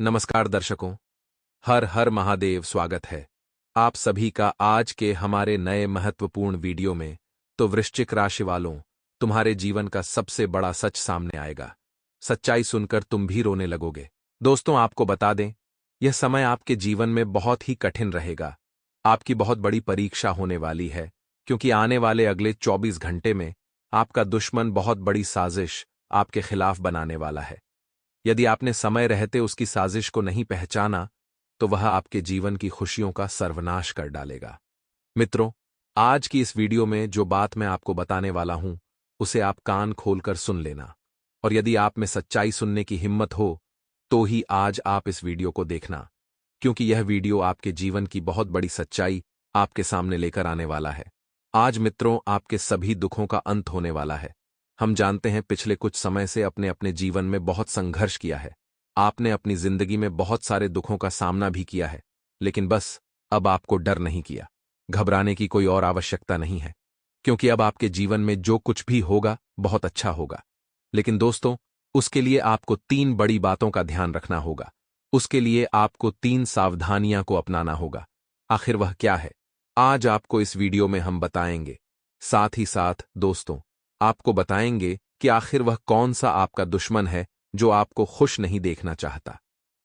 नमस्कार दर्शकों। हर हर महादेव। स्वागत है आप सभी का आज के हमारे नए महत्वपूर्ण वीडियो में। तो वृश्चिक राशि वालों, तुम्हारे जीवन का सबसे बड़ा सच सामने आएगा। सच्चाई सुनकर तुम भी रोने लगोगे। दोस्तों, आपको बता दें, यह समय आपके जीवन में बहुत ही कठिन रहेगा। आपकी बहुत बड़ी परीक्षा होने वाली है, क्योंकि आने वाले अगले 24 घंटे में आपका दुश्मन बहुत बड़ी साजिश आपके खिलाफ बनाने वाला है। यदि आपने समय रहते उसकी साजिश को नहीं पहचाना, तो वह आपके जीवन की खुशियों का सर्वनाश कर डालेगा। मित्रों, आज की इस वीडियो में जो बात मैं आपको बताने वाला हूं, उसे आप कान खोलकर सुन लेना। और यदि आप में सच्चाई सुनने की हिम्मत हो, तो ही आज आप इस वीडियो को देखना, क्योंकि यह वीडियो आपके जीवन की बहुत बड़ी सच्चाई आपके सामने लेकर आने वाला है। आज मित्रों, आपके सभी दुखों का अंत होने वाला है। हम जानते हैं, पिछले कुछ समय से अपने अपने जीवन में बहुत संघर्ष किया है। आपने अपनी जिंदगी में बहुत सारे दुखों का सामना भी किया है, लेकिन बस अब आपको डर नहीं किया। घबराने की कोई और आवश्यकता नहीं है, क्योंकि अब आपके जीवन में जो कुछ भी होगा बहुत अच्छा होगा। लेकिन दोस्तों, उसके लिए आपको 3 बड़ी बातों का ध्यान रखना होगा। उसके लिए आपको 3 सावधानियां को अपनाना होगा। आखिर वह क्या है, आज आपको इस वीडियो में हम बताएंगे। साथ ही साथ दोस्तों, आपको बताएंगे कि आखिर वह कौन सा आपका दुश्मन है जो आपको खुश नहीं देखना चाहता,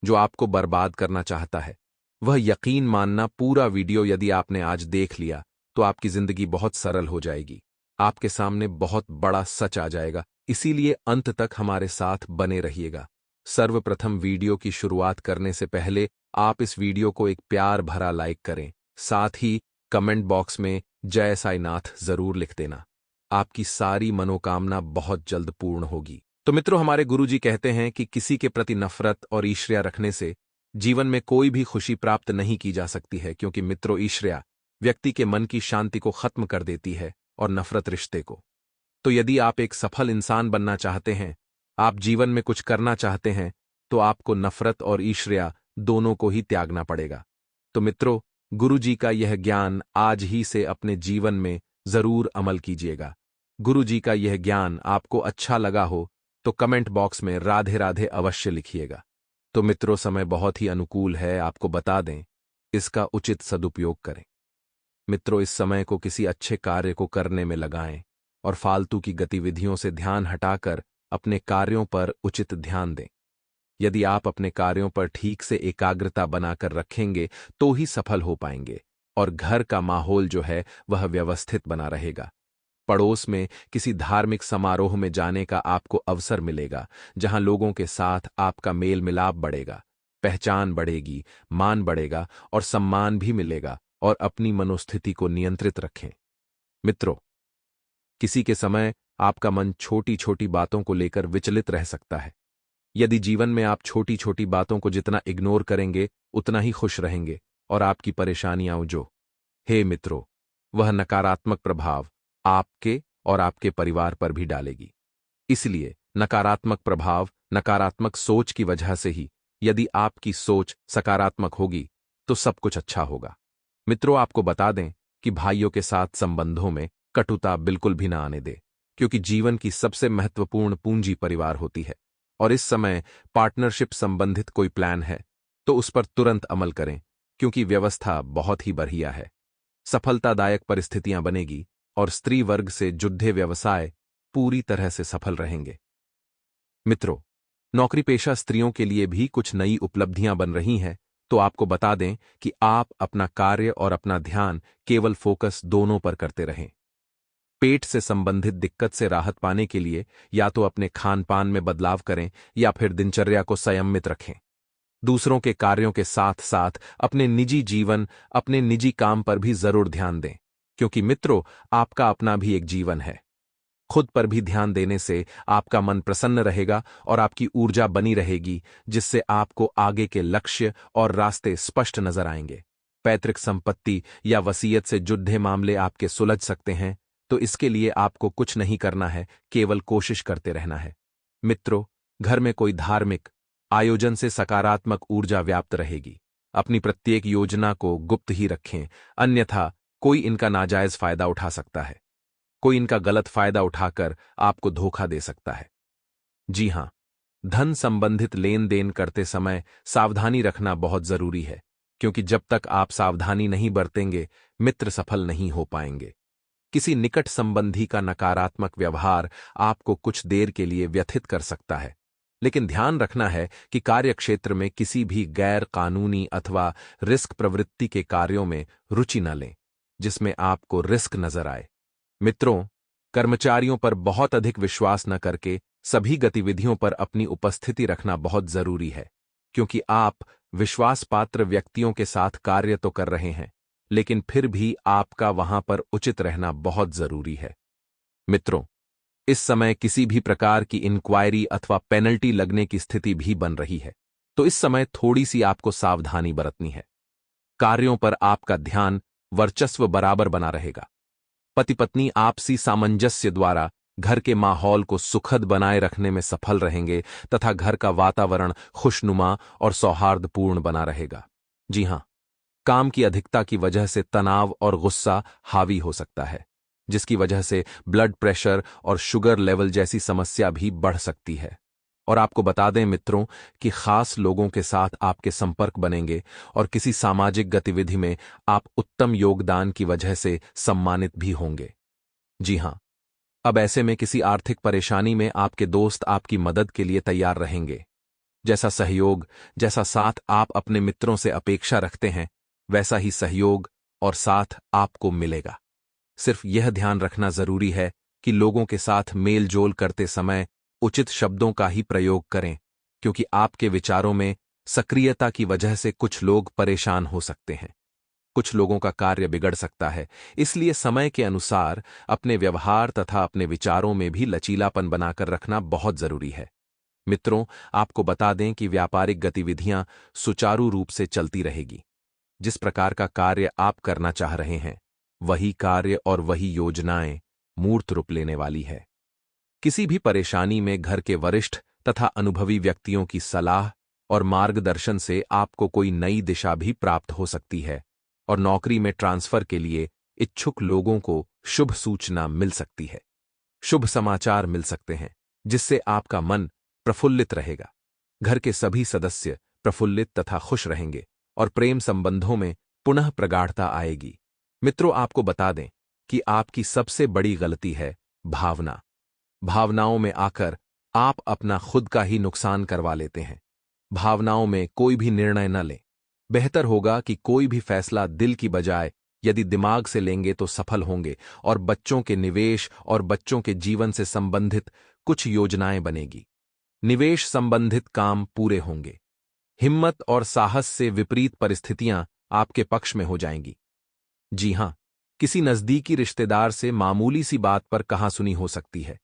जो आपको बर्बाद करना चाहता है। वह यकीन मानना, पूरा वीडियो यदि आपने आज देख लिया तो आपकी जिंदगी बहुत सरल हो जाएगी। आपके सामने बहुत बड़ा सच आ जाएगा, इसीलिए अंत तक हमारे साथ बने रहिएगा। सर्वप्रथम, वीडियो की शुरुआत करने से पहले आप इस वीडियो को एक प्यार भरा लाइक करें। साथ ही कमेंट बॉक्स में जय साईनाथ जरूर लिख देना। आपकी सारी मनोकामना बहुत जल्द पूर्ण होगी। तो मित्रों, हमारे गुरुजी कहते हैं कि किसी के प्रति नफरत और ईर्ष्या रखने से जीवन में कोई भी खुशी प्राप्त नहीं की जा सकती है, क्योंकि मित्रों, ईर्ष्या व्यक्ति के मन की शांति को खत्म कर देती है और नफरत रिश्ते को। तो यदि आप एक सफल इंसान बनना चाहते हैं, आप जीवन में कुछ करना चाहते हैं, तो आपको नफरत और ईर्ष्या दोनों को ही त्यागना पड़ेगा। तो मित्रों, गुरुजी का यह ज्ञान आज ही से अपने जीवन में जरूर अमल कीजिएगा। गुरु जी का यह ज्ञान आपको अच्छा लगा हो तो कमेंट बॉक्स में राधे राधे अवश्य लिखिएगा। तो मित्रों, समय बहुत ही अनुकूल है, आपको बता दें, इसका उचित सदुपयोग करें। मित्रों, इस समय को किसी अच्छे कार्य को करने में लगाएं और फालतू की गतिविधियों से ध्यान हटाकर अपने कार्यों पर उचित ध्यान दें। यदि आप अपने कार्यों पर ठीक से एकाग्रता बनाकर रखेंगे तो ही सफल हो पाएंगे, और घर का माहौल जो है वह व्यवस्थित बना रहेगा। पड़ोस में किसी धार्मिक समारोह में जाने का आपको अवसर मिलेगा, जहां लोगों के साथ आपका मेल मिलाप बढ़ेगा, पहचान बढ़ेगी, मान बढ़ेगा और सम्मान भी मिलेगा। और अपनी मनोस्थिति को नियंत्रित रखें। मित्रों, किसी के समय आपका मन छोटी छोटी बातों को लेकर विचलित रह सकता है। यदि जीवन में आप छोटी छोटी बातों को जितना इग्नोर करेंगे, उतना ही खुश रहेंगे और आपकी परेशानियां जो हे मित्रों, वह नकारात्मक प्रभाव आपके और आपके परिवार पर भी डालेगी। इसलिए नकारात्मक प्रभाव, नकारात्मक सोच की वजह से ही, यदि आपकी सोच सकारात्मक होगी तो सब कुछ अच्छा होगा। मित्रों, आपको बता दें कि भाइयों के साथ संबंधों में कटुता बिल्कुल भी ना आने दे, क्योंकि जीवन की सबसे महत्वपूर्ण पूंजी परिवार होती है। और इस समय पार्टनरशिप संबंधित कोई प्लान है तो उस पर तुरंत अमल करें, क्योंकि व्यवस्था बहुत ही बढ़िया है। सफलतादायक परिस्थितियां बनेगी और स्त्री वर्ग से जुड़े व्यवसाय पूरी तरह से सफल रहेंगे। मित्रों, नौकरी पेशा स्त्रियों के लिए भी कुछ नई उपलब्धियां बन रही हैं, तो आपको बता दें कि आप अपना कार्य और अपना ध्यान केवल फोकस दोनों पर करते रहें। पेट से संबंधित दिक्कत से राहत पाने के लिए या तो अपने खान पान में बदलाव करें या फिर दिनचर्या को संयमित रखें। दूसरों के कार्यों के साथ साथ अपने निजी जीवन, अपने निजी काम पर भी जरूर ध्यान दें, क्योंकि मित्रों, आपका अपना भी एक जीवन है। खुद पर भी ध्यान देने से आपका मन प्रसन्न रहेगा और आपकी ऊर्जा बनी रहेगी, जिससे आपको आगे के लक्ष्य और रास्ते स्पष्ट नजर आएंगे। पैतृक संपत्ति या वसीयत से जुड़े मामले आपके सुलझ सकते हैं, तो इसके लिए आपको कुछ नहीं करना है, केवल कोशिश करते रहना है। मित्रों, घर में कोई धार्मिक आयोजन से सकारात्मक ऊर्जा व्याप्त रहेगी। अपनी प्रत्येक योजना को गुप्त ही रखें, अन्यथा कोई इनका नाजायज फायदा उठा सकता है। कोई इनका गलत फायदा उठाकर आपको धोखा दे सकता है। जी हां, धन संबंधित लेन देन करते समय सावधानी रखना बहुत जरूरी है, क्योंकि जब तक आप सावधानी नहीं बरतेंगे मित्र सफल नहीं हो पाएंगे। किसी निकट संबंधी का नकारात्मक व्यवहार आपको कुछ देर के लिए व्यथित कर सकता है, लेकिन ध्यान रखना है कि कार्यक्षेत्र में किसी भी गैर कानूनी अथवा रिस्क प्रवृत्ति के कार्यों में रुचि न लें जिसमें आपको रिस्क नजर आए। मित्रों, कर्मचारियों पर बहुत अधिक विश्वास न करके सभी गतिविधियों पर अपनी उपस्थिति रखना बहुत जरूरी है, क्योंकि आप विश्वासपात्र व्यक्तियों के साथ कार्य तो कर रहे हैं, लेकिन फिर भी आपका वहां पर उचित रहना बहुत जरूरी है। मित्रों, इस समय किसी भी प्रकार की इंक्वायरी अथवा पेनल्टी लगने की स्थिति भी बन रही है, तो इस समय थोड़ी सी आपको सावधानी बरतनी है। कार्यों पर आपका ध्यान वर्चस्व बराबर बना रहेगा। पति पत्नी आपसी सामंजस्य द्वारा घर के माहौल को सुखद बनाए रखने में सफल रहेंगे तथा घर का वातावरण खुशनुमा और सौहार्दपूर्ण बना रहेगा। जी हां, काम की अधिकता की वजह से तनाव और गुस्सा हावी हो सकता है, जिसकी वजह से ब्लड प्रेशर और शुगर लेवल जैसी समस्या भी बढ़ सकती है। और आपको बता दें मित्रों कि खास लोगों के साथ आपके संपर्क बनेंगे और किसी सामाजिक गतिविधि में आप उत्तम योगदान की वजह से सम्मानित भी होंगे। जी हां, अब ऐसे में किसी आर्थिक परेशानी में आपके दोस्त आपकी मदद के लिए तैयार रहेंगे। जैसा सहयोग, जैसा साथ आप अपने मित्रों से अपेक्षा रखते हैं, वैसा ही सहयोग और साथ आपको मिलेगा। सिर्फ यह ध्यान रखना जरूरी है कि लोगों के साथ मेल जोल करते समय उचित शब्दों का ही प्रयोग करें, क्योंकि आपके विचारों में सक्रियता की वजह से कुछ लोग परेशान हो सकते हैं। कुछ लोगों का कार्य बिगड़ सकता है, इसलिए समय के अनुसार अपने व्यवहार तथा अपने विचारों में भी लचीलापन बनाकर रखना बहुत जरूरी है। मित्रों, आपको बता दें कि व्यापारिक गतिविधियां सुचारू रूप से चलती रहेगी। जिस प्रकार का कार्य आप करना चाह रहे हैं, वही कार्य और वही योजनाएं मूर्त रूप लेने वाली है। किसी भी परेशानी में घर के वरिष्ठ तथा अनुभवी व्यक्तियों की सलाह और मार्गदर्शन से आपको कोई नई दिशा भी प्राप्त हो सकती है और नौकरी में ट्रांसफर के लिए इच्छुक लोगों को शुभ सूचना मिल सकती है। शुभ समाचार मिल सकते हैं, जिससे आपका मन प्रफुल्लित रहेगा। घर के सभी सदस्य प्रफुल्लित तथा खुश रहेंगे और प्रेम संबंधों में पुनः प्रगाढ़ता आएगी। मित्रों, आपको बता दें कि आपकी सबसे बड़ी गलती है भावना। भावनाओं में आकर आप अपना खुद का ही नुकसान करवा लेते हैं। भावनाओं में कोई भी निर्णय न लें। बेहतर होगा कि कोई भी फैसला दिल की बजाय यदि दिमाग से लेंगे तो सफल होंगे और बच्चों के निवेश और बच्चों के जीवन से संबंधित कुछ योजनाएं बनेगी। निवेश संबंधित काम पूरे होंगे। हिम्मत और साहस से विपरीत परिस्थितियां आपके पक्ष में हो जाएंगी। जी हां, किसी नजदीकी रिश्तेदार से मामूली सी बात पर कहासुनी हो सकती है,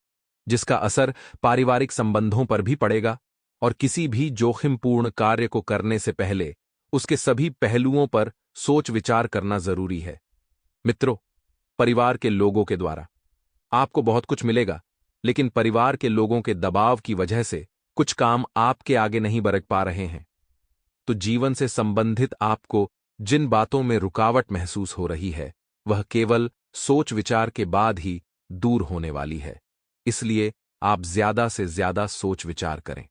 जिसका असर पारिवारिक संबंधों पर भी पड़ेगा और किसी भी जोखिमपूर्ण कार्य को करने से पहले उसके सभी पहलुओं पर सोच विचार करना जरूरी है। मित्रों, परिवार के लोगों के द्वारा आपको बहुत कुछ मिलेगा, लेकिन परिवार के लोगों के दबाव की वजह से कुछ काम आपके आगे नहीं बढ़ पा रहे हैं। तो जीवन से संबंधित आपको जिन बातों में रुकावट महसूस हो रही है, वह केवल सोच विचार के बाद ही दूर होने वाली है। इसलिए आप ज्यादा से ज्यादा सोच विचार करें।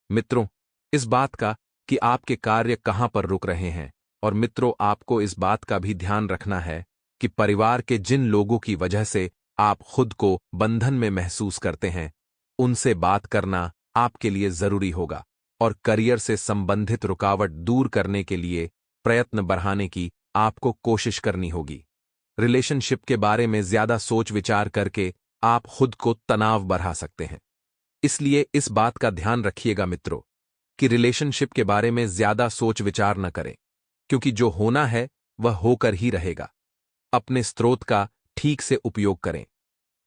मित्रों, इस बात का कि आपके कार्य कहां पर रुक रहे हैं, और मित्रों, आपको इस बात का भी ध्यान रखना है कि परिवार के जिन लोगों की वजह से आप खुद को बंधन में महसूस करते हैं, उनसे बात करना आपके लिए जरूरी होगा और करियर से संबंधित रुकावट दूर करने के लिए प्रयत्न बढ़ाने की आपको कोशिश करनी होगी। रिलेशनशिप के बारे में ज्यादा सोच विचार करके आप खुद को तनाव बढ़ा सकते हैं। इसलिए इस बात का ध्यान रखिएगा मित्रों कि रिलेशनशिप के बारे में ज्यादा सोच विचार न करें, क्योंकि जो होना है वह होकर ही रहेगा। अपने स्रोत का ठीक से उपयोग करें।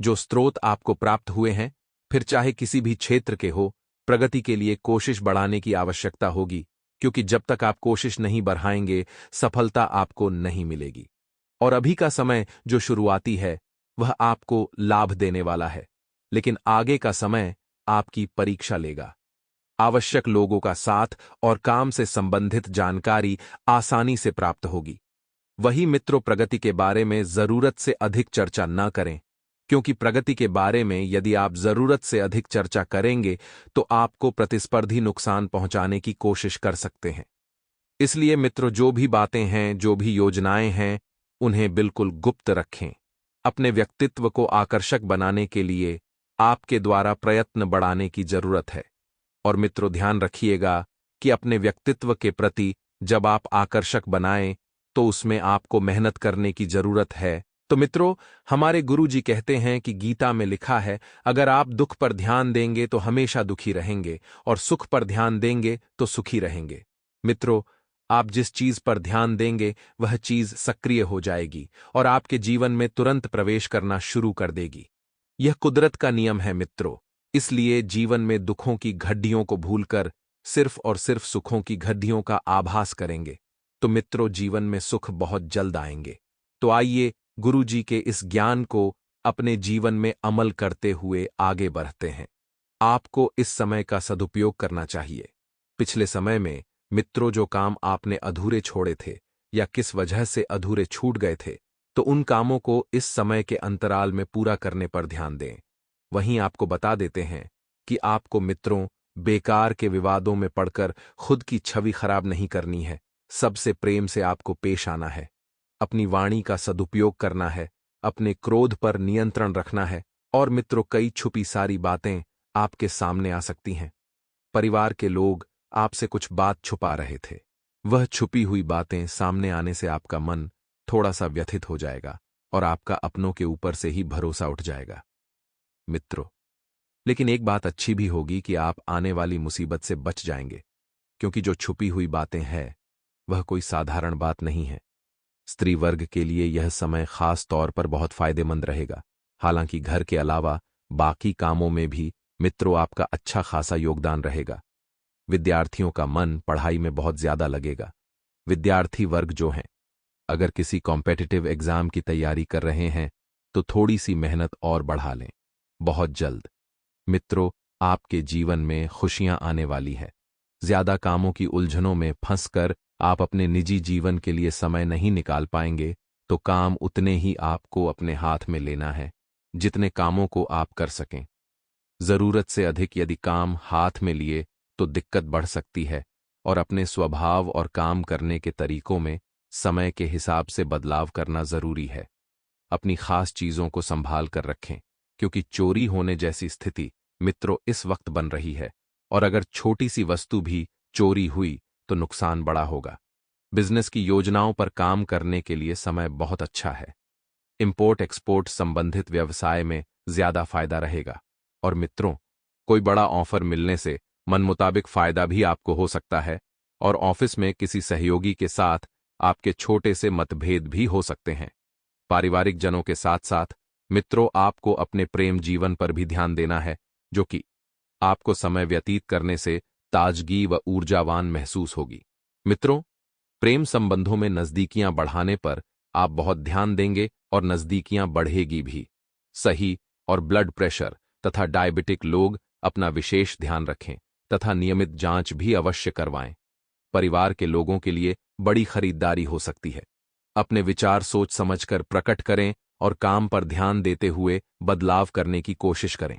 जो स्रोत आपको प्राप्त हुए हैं, फिर चाहे किसी भी क्षेत्र के हो, प्रगति के लिए कोशिश बढ़ाने की आवश्यकता होगी, क्योंकि जब तक आप कोशिश नहीं बढ़ाएंगे सफलता आपको नहीं मिलेगी। और अभी का समय जो शुरुआती है वह आपको लाभ देने वाला है, लेकिन आगे का समय आपकी परीक्षा लेगा। आवश्यक लोगों का साथ और काम से संबंधित जानकारी आसानी से प्राप्त होगी। वही मित्रों, प्रगति के बारे में जरूरत से अधिक चर्चा न करें, क्योंकि प्रगति के बारे में यदि आप जरूरत से अधिक चर्चा करेंगे तो आपको प्रतिस्पर्धी नुकसान पहुंचाने की कोशिश कर सकते हैं। इसलिए मित्रों, जो भी बातें हैं, जो भी योजनाएं हैं, उन्हें बिल्कुल गुप्त रखें। अपने व्यक्तित्व को आकर्षक बनाने के लिए आपके द्वारा प्रयत्न बढ़ाने की जरूरत है। और मित्रों, ध्यान रखिएगा कि अपने व्यक्तित्व के प्रति जब आप आकर्षक बनाएं तो उसमें आपको मेहनत करने की जरूरत है। तो मित्रों, हमारे गुरुजी कहते हैं कि गीता में लिखा है, अगर आप दुख पर ध्यान देंगे तो हमेशा दुखी रहेंगे और सुख पर ध्यान देंगे तो सुखी रहेंगे। मित्रों, आप जिस चीज पर ध्यान देंगे वह चीज सक्रिय हो जाएगी और आपके जीवन में तुरंत प्रवेश करना शुरू कर देगी। यह कुदरत का नियम है मित्रों। इसलिए जीवन में दुखों की घड्डियों को भूलकर सिर्फ और सिर्फ सुखों की घड्डियों का आभास करेंगे तो मित्रों, जीवन में सुख बहुत जल्द आएंगे। तो आइए गुरुजी के इस ज्ञान को अपने जीवन में अमल करते हुए आगे बढ़ते हैं। आपको इस समय का सदुपयोग करना चाहिए। पिछले समय में मित्रों, जो काम आपने अधूरे छोड़े थे या किस वजह से अधूरे छूट गए थे, तो उन कामों को इस समय के अंतराल में पूरा करने पर ध्यान दें। वहीं आपको बता देते हैं कि आपको मित्रों, बेकार के विवादों में पड़कर खुद की छवि खराब नहीं करनी है। सबसे प्रेम से आपको पेश आना है, अपनी वाणी का सदुपयोग करना है, अपने क्रोध पर नियंत्रण रखना है। और मित्रों, कई छुपी सारी बातें आपके सामने आ सकती हैं। परिवार के लोग आपसे कुछ बात छुपा रहे थे। वह छुपी हुई बातें सामने आने से आपका मन थोड़ा सा व्यथित हो जाएगा और आपका अपनों के ऊपर से ही भरोसा उठ जाएगा मित्रों। लेकिन एक बात अच्छी भी होगी कि आप आने वाली मुसीबत से बच जाएंगे, क्योंकि जो छुपी हुई बातें हैं वह कोई साधारण बात नहीं है। स्त्री वर्ग के लिए यह समय खास तौर पर बहुत फायदेमंद रहेगा। हालांकि घर के अलावा बाकी कामों में भी मित्रों आपका अच्छा खासा योगदान रहेगा। विद्यार्थियों का मन पढ़ाई में बहुत ज्यादा लगेगा। विद्यार्थी वर्ग जो हैं, अगर किसी कॉम्पिटिटिव एग्जाम की तैयारी कर रहे हैं तो थोड़ी सी मेहनत और बढ़ा लें। बहुत जल्द मित्रों आपके जीवन में खुशियां आने वाली है। ज्यादा कामों की उलझनों में फंसकर आप अपने निजी जीवन के लिए समय नहीं निकाल पाएंगे, तो काम उतने ही आपको अपने हाथ में लेना है जितने कामों को आप कर सकें। जरूरत से अधिक यदि काम हाथ में लिए तो दिक्कत बढ़ सकती है और अपने स्वभाव और काम करने के तरीकों में समय के हिसाब से बदलाव करना जरूरी है। अपनी खास चीजों को संभाल कर रखें, क्योंकि चोरी होने जैसी स्थिति मित्रों इस वक्त बन रही है और अगर छोटी सी वस्तु भी चोरी हुई तो नुकसान बड़ा होगा। बिजनेस की योजनाओं पर काम करने के लिए समय बहुत अच्छा है। इंपोर्ट एक्सपोर्ट संबंधित व्यवसाय में ज्यादा फायदा रहेगा। और मित्रों, कोई बड़ा ऑफर मिलने से मन मुताबिक फायदा भी आपको हो सकता है और ऑफिस में किसी सहयोगी के साथ आपके छोटे से मतभेद भी हो सकते हैं। पारिवारिक जनों के साथ साथ मित्रों आपको अपने प्रेम जीवन पर भी ध्यान देना है, जो कि आपको समय व्यतीत करने से ताजगी व ऊर्जावान महसूस होगी। मित्रों, प्रेम संबंधों में नजदीकियां बढ़ाने पर आप बहुत ध्यान देंगे और नजदीकियां बढ़ेगी भी। सही और ब्लड प्रेशर तथा डायबिटिक लोग अपना विशेष ध्यान रखें तथा नियमित जांच भी अवश्य करवाएं। परिवार के लोगों के लिए बड़ी खरीदारी हो सकती है। अपने विचार सोच समझकर प्रकट करें और काम पर ध्यान देते हुए बदलाव करने की कोशिश करें।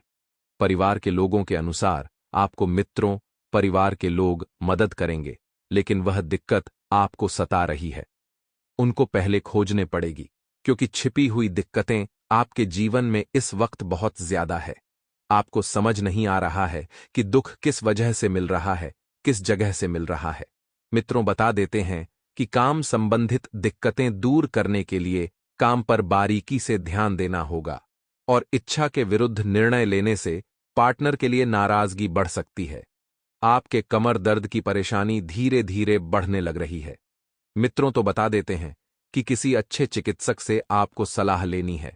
परिवार के लोगों के अनुसार आपको मित्रों, परिवार के लोग मदद करेंगे, लेकिन वह दिक्कत आपको सता रही है, उनको पहले खोजने पड़ेगी, क्योंकि छिपी हुई दिक्कतें आपके जीवन में इस वक्त बहुत ज्यादा है। आपको समझ नहीं आ रहा है कि दुख किस वजह से मिल रहा है, किस जगह से मिल रहा है। मित्रों बता देते हैं कि काम संबंधित दिक्कतें दूर करने के लिए काम पर बारीकी से ध्यान देना होगा और इच्छा के विरुद्ध निर्णय लेने से पार्टनर के लिए नाराजगी बढ़ सकती है। आपके कमर दर्द की परेशानी धीरे धीरे बढ़ने लग रही है। मित्रों तो बता देते हैं कि किसी अच्छे चिकित्सक से आपको सलाह लेनी है।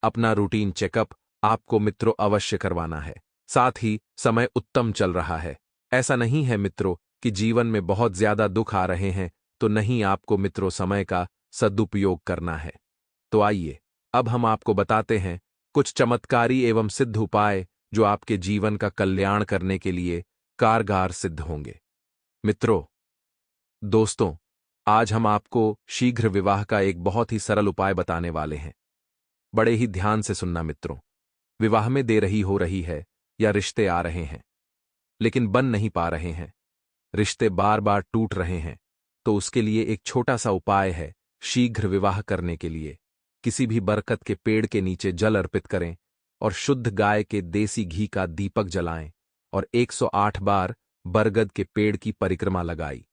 अपना रूटीन चेकअप आपको मित्रों अवश्य करवाना है। साथ ही समय उत्तम चल रहा है। ऐसा नहीं है मित्रों कि जीवन में बहुत ज्यादा दुख आ रहे हैं तो नहीं, आपको मित्रों समय का सदुपयोग करना है। तो आइए अब हम आपको बताते हैं कुछ चमत्कारी एवं सिद्ध उपाय जो आपके जीवन का कल्याण करने के लिए कारगर सिद्ध होंगे। मित्रों, दोस्तों, आज हम आपको शीघ्र विवाह का एक बहुत ही सरल उपाय बताने वाले हैं। बड़े ही ध्यान से सुनना मित्रों। विवाह में देर ही हो रही है या रिश्ते आ रहे हैं लेकिन बन नहीं पा रहे हैं, रिश्ते बार बार टूट रहे हैं, तो उसके लिए एक छोटा सा उपाय है। शीघ्र विवाह करने के लिए किसी भी बरकत के पेड़ के नीचे जल अर्पित करें और शुद्ध गाय के देसी घी का दीपक जलाएं और 108 बार बरगद के पेड़ की परिक्रमा लगाई।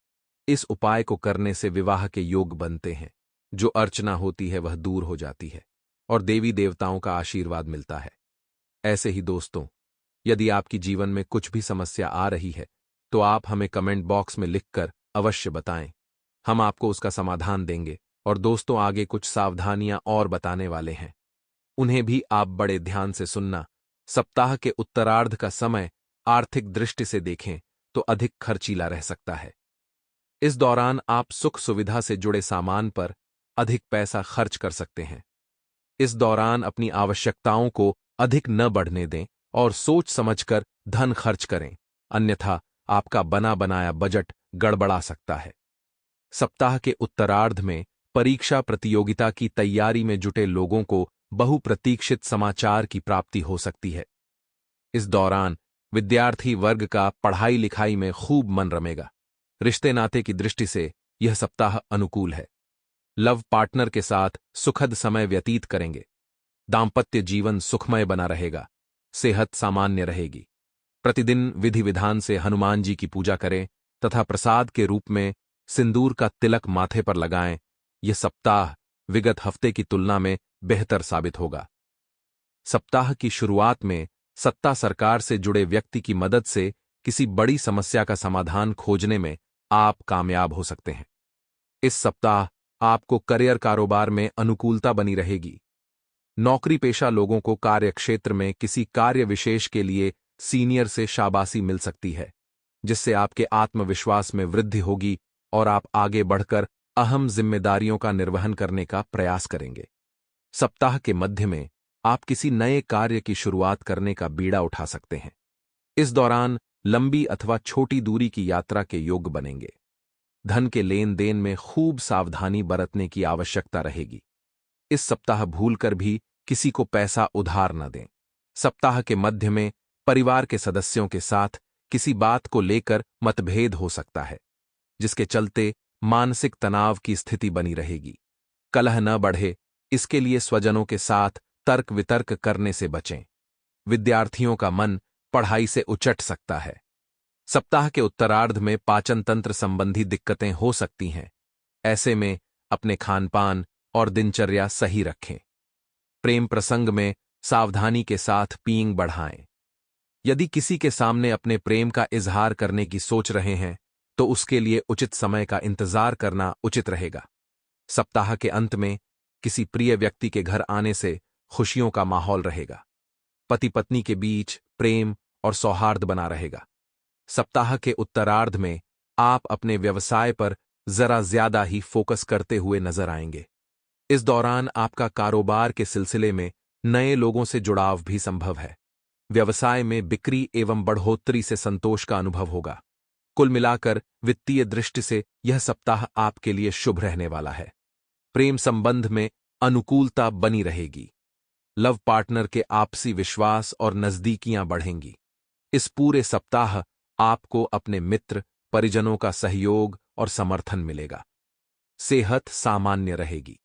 इस उपाय को करने से विवाह के योग बनते हैं, जो अर्चना होती है वह दूर हो जाती है और देवी देवताओं का आशीर्वाद मिलता है। ऐसे ही दोस्तों, यदि आपकी जीवन में कुछ भी समस्या आ रही है तो आप हमें कमेंट बॉक्स में लिखकर अवश्य बताएं। हम आपको उसका समाधान देंगे और दोस्तों आगे कुछ सावधानियां और बताने वाले हैं, उन्हें भी आप बड़े ध्यान से सुनना। सप्ताह के उत्तरार्ध का समय आर्थिक दृष्टि से देखें तो अधिक खर्चीला रह सकता है। इस दौरान आप सुख सुविधा से जुड़े सामान पर अधिक पैसा खर्च कर सकते हैं। इस दौरान अपनी आवश्यकताओं को अधिक न बढ़ने दें और सोच समझकर धन खर्च करें, अन्यथा आपका बना बनाया बजट गड़बड़ा सकता है। सप्ताह के उत्तरार्ध में परीक्षा प्रतियोगिता की तैयारी में जुटे लोगों को बहुप्रतीक्षित समाचार की प्राप्ति हो सकती है। इस दौरान विद्यार्थी वर्ग का पढ़ाई लिखाई में खूब मन रमेगा। रिश्ते नाते की दृष्टि से यह सप्ताह अनुकूल है। लव पार्टनर के साथ सुखद समय व्यतीत करेंगे। दाम्पत्य जीवन सुखमय बना रहेगा। सेहत सामान्य रहेगी। प्रतिदिन विधि विधान से हनुमान जी की पूजा करें तथा प्रसाद के रूप में सिंदूर का तिलक माथे पर लगाएं। यह सप्ताह विगत हफ्ते की तुलना में बेहतर साबित होगा। सप्ताह की शुरुआत में सत्ता सरकार से जुड़े व्यक्ति की मदद से किसी बड़ी समस्या का समाधान खोजने में आप कामयाब हो सकते हैं। इस सप्ताह आपको करियर कारोबार में अनुकूलता बनी रहेगी। नौकरी पेशा लोगों को कार्यक्षेत्र में किसी कार्य विशेष के लिए सीनियर से शाबाशी मिल सकती है, जिससे आपके आत्मविश्वास में वृद्धि होगी और आप आगे बढ़कर अहम जिम्मेदारियों का निर्वहन करने का प्रयास करेंगे। सप्ताह के मध्य में आप किसी नए कार्य की शुरुआत करने का बीड़ा उठा सकते हैं। इस दौरान लंबी अथवा छोटी दूरी की यात्रा के योग बनेंगे। धन के लेन देन में खूब सावधानी बरतने की आवश्यकता रहेगी। इस सप्ताह भूलकर भी किसी को पैसा उधार न दें। सप्ताह के मध्य में परिवार के सदस्यों के साथ किसी बात को लेकर मतभेद हो सकता है, जिसके चलते मानसिक तनाव की स्थिति बनी रहेगी। कलह न बढ़े, इसके लिए स्वजनों के साथ तर्क वितर्क करने से बचें। विद्यार्थियों का मन पढ़ाई से उचट सकता है। सप्ताह के उत्तरार्ध में पाचन तंत्र संबंधी दिक्कतें हो सकती हैं। ऐसे में अपने खानपान और दिनचर्या सही रखें। प्रेम प्रसंग में सावधानी के साथ पींग बढ़ाएं। यदि किसी के सामने अपने प्रेम का इजहार करने की सोच रहे हैं तो उसके लिए उचित समय का इंतजार करना उचित रहेगा। सप्ताह के अंत में किसी प्रिय व्यक्ति के घर आने से खुशियों का माहौल रहेगा। पति पत्नी के बीच प्रेम और सौहार्द बना रहेगा। सप्ताह के उत्तरार्ध में आप अपने व्यवसाय पर जरा ज्यादा ही फोकस करते हुए नजर आएंगे। इस दौरान आपका कारोबार के सिलसिले में नए लोगों से जुड़ाव भी संभव है। व्यवसाय में बिक्री एवं बढ़ोतरी से संतोष का अनुभव होगा। कुल मिलाकर वित्तीय दृष्टि से यह सप्ताह आपके लिए शुभ रहने वाला है। प्रेम संबंध में अनुकूलता बनी रहेगी। लव पार्टनर के आपसी विश्वास और नजदीकियां बढ़ेंगी। इस पूरे सप्ताह आपको अपने मित्र परिजनों का सहयोग और समर्थन मिलेगा। सेहत सामान्य रहेगी।